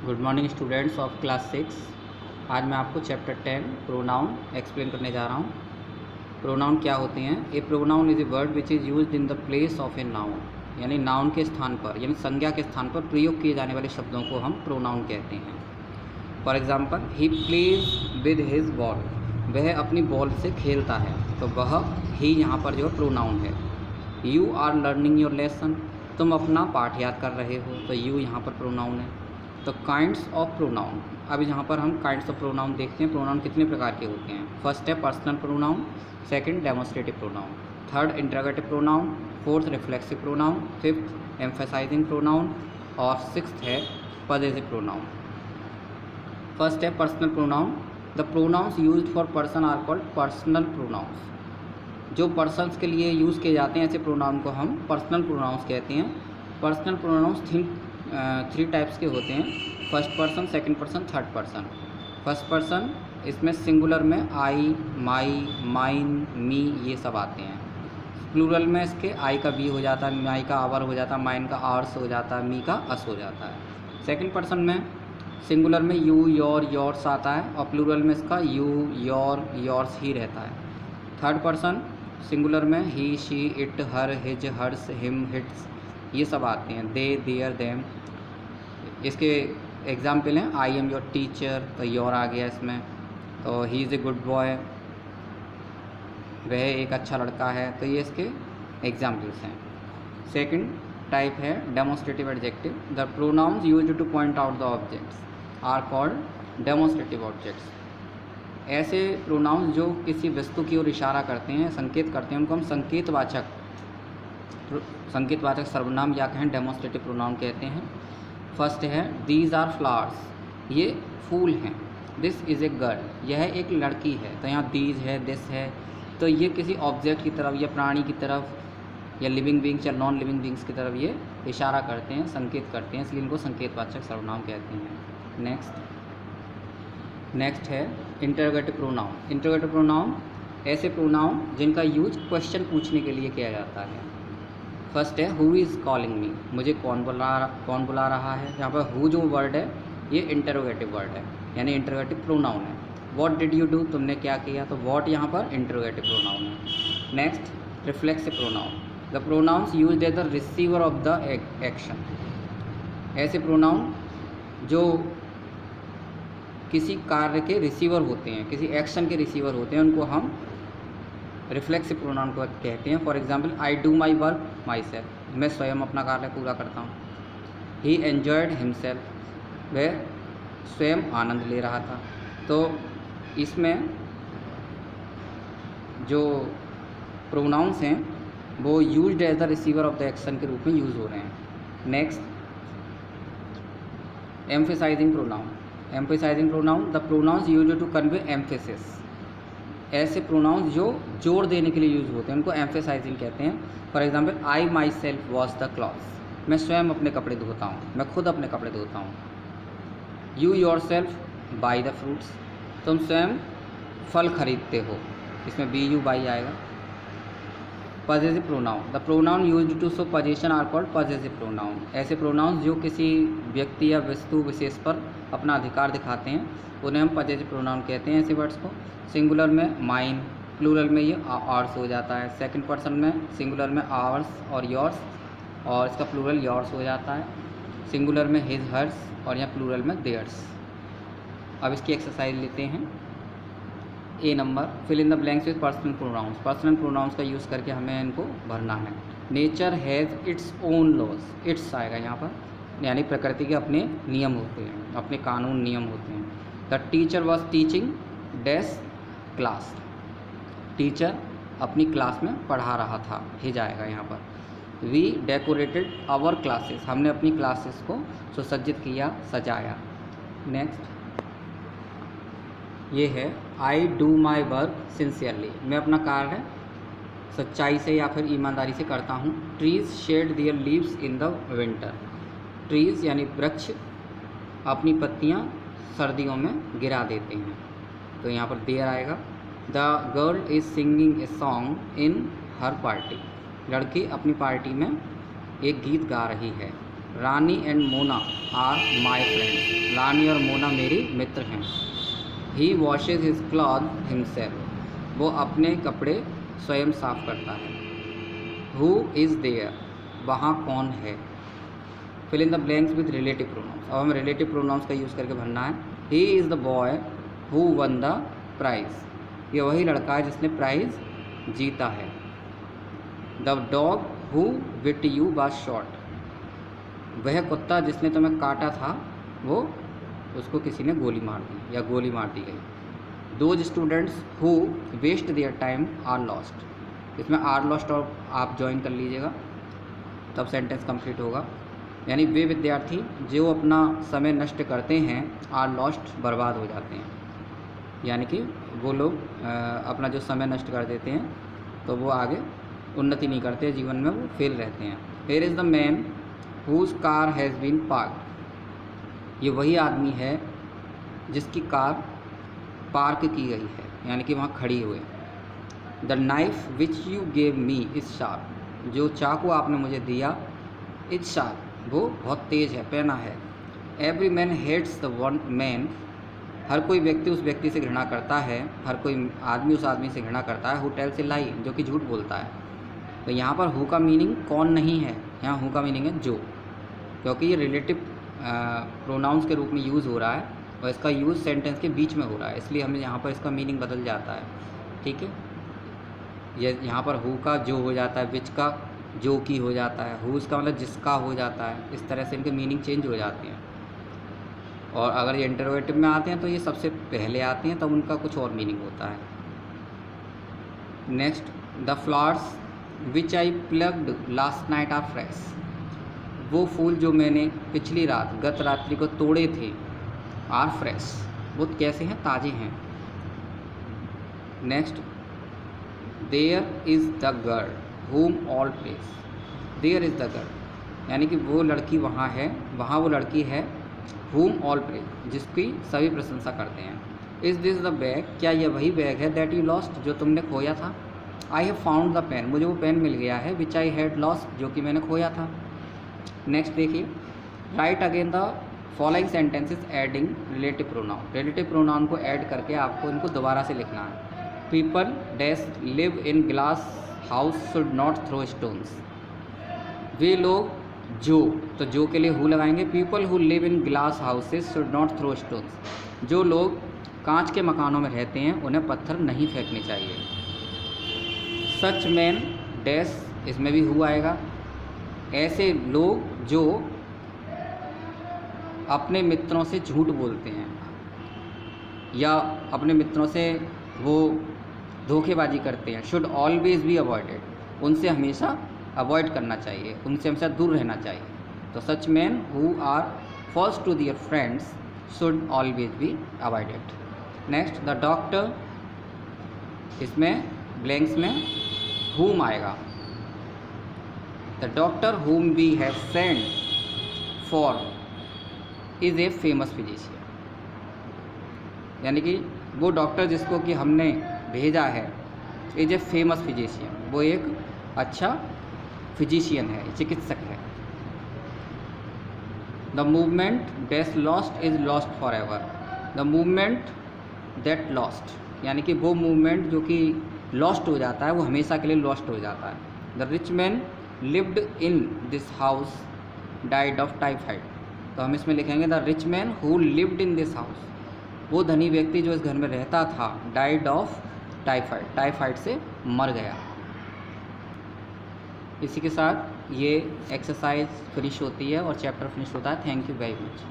Good morning students of class 6। आज मैं आपको चैप्टर 10 प्रोनाउन एक्सप्लेन करने जा रहा हूँ। प्रोनाउन क्या होते हैं? A pronoun is a word which is used in the place of a noun, यानी नाउन के स्थान पर यानी संज्ञा के स्थान पर प्रयोग किए जाने वाले शब्दों को हम प्रोनाउन कहते हैं। For example, he plays with his ball, वह अपनी बॉल से खेलता है, तो वह ही यहाँ पर जो प्रोनाउन है। You are learning your lesson, तुम अपना पाठ याद कर रहे हो, तो यू यहाँ पर प्रोनाउन है। तो काइंड्स ऑफ प्रोनाउन, अब यहाँ पर हम काइंड्स ऑफ प्रोनाउन देखते हैं। प्रोनाउन कितने प्रकार के होते हैं? फर्स्ट है personal pronoun, second demonstrative pronoun, third interrogative pronoun, fourth reflexive pronoun, fifth emphasising pronoun और सिक्स्थ है पजेसिव प्रोनाउन। फर्स्ट है personal pronoun. The pronouns used for person are called personal pronouns. जो पर्सन्स के लिए use किए जाते हैं ऐसे प्रोनाउन को हम पर्सनल प्रोनाउंस कहते हैं। पर्सनल प्रोनाउंस थ्री टाइप्स के होते हैं, first person, second person, third person. First person इसमें सिंगुलर में आई, माई, माइन, मी ये सब आते हैं। प्लूरल में इसके आई का बी हो जाता है, माई का आवर हो जाता है, माइन का आर्स हो जाता है, मी का अस हो जाता है। सेकंड पर्सन में सिंगुलर में यू, योर, योर्स आता है और प्लूरल में इसका यू, योर, योर्स ही रहता है। थर्ड पर्सन सिंगुलर में he, she, it, her, his, hers, him, its ये सब आते हैं। They, their, them. इसके एग्जाम्पल हैं आई एम योर टीचर, तो योर आ गया इसमें। तो he is a good boy, वह एक अच्छा लड़का है, तो ये इसके एग्जाम्पल्स हैं। सेकंड टाइप है demonstrative adjective. The pronouns used to point out the objects are called demonstrative objects. ऐसे प्रोनाउंस जो किसी वस्तु की ओर इशारा करते हैं, संकेत करते हैं, उनको हम संकेतवाचक सर्वनाम या कहें डेमोस्ट्रेटिव प्रोनाउन कहते हैं। फर्स्ट है दीज आर फ्लावर्स, ये फूल हैं। दिस इज़ ए गर्ल, यह एक लड़की है, तो यहाँ दीज है, दिस है, तो ये किसी ऑब्जेक्ट की तरफ या प्राणी की तरफ या लिविंग बींग्स या नॉन लिविंग बींग्स की तरफ ये इशारा करते हैं, संकेत करते हैं, इसलिए इनको संकेतवाचक सर्वनाम कहते हैं। नेक्स्ट है इंटरोगेटिव प्रोनाउन। इंटरोगेटिव प्रोनाउन ऐसे प्रोनाउन जिनका यूज क्वेश्चन पूछने के लिए किया जाता है। फर्स्ट है हु इज़ कॉलिंग मी, मुझे कौन बुला रहा है। यहाँ पर हु जो वर्ड है ये इंटरोगेटिव वर्ड है, यानी इंटरोगेटिव प्रोनाउन है। व्हाट डिड यू डू, तुमने क्या किया, तो व्हाट यहाँ पर इंटरोगेटिव प्रोनाउन है। Next reflexive pronoun. The pronouns used as the receiver of the action. ऐसे प्रोनाउन जो किसी कार्य के रिसीवर होते हैं, किसी एक्शन के रिसीवर होते हैं, उनको हम रिफ्लेक्सिव प्रोनाउन को कहते हैं। For example, I do my work my self, मैं स्वयं अपना कार्य पूरा करता हूँ। ही एन्जॉयड हिमसेल्फ, वह स्वयं आनंद ले रहा था। तो इसमें जो प्रोनाउंस हैं वो used as the receiver of the action के रूप में यूज़ हो रहे हैं। Next emphasising pronoun. Emphasising pronoun, the pronouns used to convey emphasis. ऐसे प्रोनाउंस जो जोर देने के लिए यूज़ होते हैं उनको एम्फेसाइजिंग कहते हैं। For example, I my self wash the clothes, मैं स्वयं अपने कपड़े धोता हूँ, मैं खुद अपने कपड़े धोता हूँ। You yourself buy the fruits, तुम स्वयं फल खरीदते हो, इसमें बी यू बाई आएगा। Possessive pronoun, the pronoun used to show position are called possessive pronoun. ऐसे प्रोनाउंस जो किसी व्यक्ति या वस्तु विशेष पर अपना अधिकार दिखाते हैं उन्हें हम पजेसिव प्रोनाउन कहते हैं। ऐसे वर्ड्स को सिंगुलर में माइन, प्लूरल में ये आवर्स हो जाता है। सेकंड पर्सन में सिंगुलर में आवर्स और योर्स और इसका प्लूरल योर्स हो जाता है। सिंगुलर में हिज, हर्स और यहाँ प्लूरल में देयर्स। अब इसकी एक्सरसाइज लेते हैं। A number, fill in the blanks with personal pronouns. Personal pronouns का यूज़ करके हमें इनको भरना है। Nature has its own laws, its आएगा यहाँ पर, यानी प्रकृति के अपने नियम होते हैं, अपने कानून नियम होते हैं। The teacher was teaching dash class, teacher अपनी क्लास में पढ़ा रहा था, हिज आएगा यहाँ पर। वी डेकोरेटेड आवर क्लासेस, हमने अपनी क्लासेस को सुसज्जित किया, सजाया। नेक्स्ट ये है I do my work sincerely, मैं अपना कार्य सच्चाई से या फिर ईमानदारी से करता हूँ। Trees shed their leaves in the winter, trees यानी वृक्ष अपनी पत्तियाँ सर्दियों में गिरा देते हैं, तो यहाँ पर देयर आएगा। The girl is singing a song in her party, लड़की अपनी पार्टी में एक गीत गा रही है। Rani and Mona are my friends. Rani और मोना मेरी मित्र हैं। He washes his cloth himself. वो अपने कपड़े स्वयं साफ करता है। हु इज़ देयर, वहाँ कौन है। Fill in the blanks with relative pronouns. अब हमें रिलेटिव प्रोनाउंस का यूज़ करके भरना है। He is the boy who won the prize. ये वही लड़का है जिसने प्राइज़ जीता है। The dog who bit you was shot. वह कुत्ता जिसने तुम्हें काटा था वो उसको किसी ने गोली मार दी या गोली मार दी गई। Those students who waste their time are lost. इसमें आर लॉस्ट और आप ज्वाइन कर लीजिएगा तब सेंटेंस कंप्लीट होगा। यानी वे विद्यार्थी जो अपना समय नष्ट करते हैं आर लॉस्ट, बर्बाद हो जाते हैं। यानी कि वो लोग अपना जो समय नष्ट कर देते हैं तो वो आगे उन्नति नहीं करते जीवन में, वो फेल रहते हैं। Here is the man whose car has been park. ये वही आदमी है जिसकी कार पार्क की गई है, यानी कि वहाँ खड़ी हुई। The knife which you gave me is sharp. जो चाकू आपने मुझे दिया इज़ शार्प, वो बहुत तेज़ है, पैना है। Every man hates the one man. हर कोई व्यक्ति उस व्यक्ति से घृणा करता है, हर कोई आदमी उस आदमी से घृणा करता है। हु टेल्स ए लाई, जो कि झूठ बोलता है। तो यहाँ पर हु का मीनिंग कौन नहीं है, यहाँ हु का मीनिंग है जो, क्योंकि ये रिलेटिव प्रोनाउंस के रूप में यूज़ हो रहा है और इसका यूज़ सेंटेंस के बीच में हो रहा है, इसलिए हमें यहाँ पर इसका मीनिंग बदल जाता है। ठीक है, ये यहाँ पर हु का जो हो जाता है, विच का जो की हो जाता है, हुज़ का मतलब जिसका हो जाता है। इस तरह से इनके मीनिंग चेंज हो जाते हैं। और अगर ये इंटरोगेटिव में आते हैं तो ये सबसे पहले आते हैं, तब उनका कुछ और मीनिंग होता है। Next, the flowers which I plugged last night are fresh. वो फूल जो मैंने पिछली रात, गत रात्रि को तोड़े थे, आर फ्रेश, वो कैसे हैं, ताज़े हैं। Next, there is the girl whom all praise। There is the girl, यानी कि वो लड़की वहाँ है, वहाँ वो लड़की है। whom all praise, जिसकी सभी प्रशंसा करते हैं। इज़ दिस द बैग, क्या यह वही बैग है, दैट यू लॉस्ट, जो तुमने खोया था। I have found the pen, मुझे वो पेन मिल गया है। विच आई हैड लॉस्ट, जो कि मैंने खोया था। नेक्स्ट देखिए, write again the following sentences adding relative pronoun. Relative pronoun को ऐड करके आपको इनको दोबारा से लिखना है। People dash live in glass house should not throw stones. वे लोग जो, तो जो के लिए हु लगाएंगे। People who live in glass houses should not throw stones. जो लोग कांच के मकानों में रहते हैं उन्हें पत्थर नहीं फेंकने चाहिए। सच मैन डैश, इसमें भी हु आएगा। ऐसे लोग जो अपने मित्रों से झूठ बोलते हैं या अपने मित्रों से वो धोखेबाजी करते हैं, शुड ऑलवेज बी अवॉइडेड, उनसे हमेशा अवॉइड करना चाहिए, उनसे हमेशा दूर रहना चाहिए। तो such man who are false to their friends should always be avoided. Next, the doctor, इसमें ब्लैंक्स में whom आएगा। The doctor whom we have sent for is a famous physician। यानी कि वो डॉक्टर जिसको कि हमने भेजा है, इज ए फेमस फिजिशियन, वो एक अच्छा फिजिशियन है, चिकित्सक है। The movement that lost is lost for ever. The movement that lost, यानी कि वो मूवमेंट जो कि लॉस्ट हो जाता है वो हमेशा के लिए लॉस्ट हो जाता है। The rich man lived in this house died of typhoid. तो हम इसमें लिखेंगे the rich man who lived in this house, वो धनी व्यक्ति जो इस घर में रहता था, डाइड ऑफ टाइफाइड, टाइफाइड से मर गया। इसी के साथ ये एक्सरसाइज फिनिश होती है और चैप्टर फिनिश होता है। Thank you very much.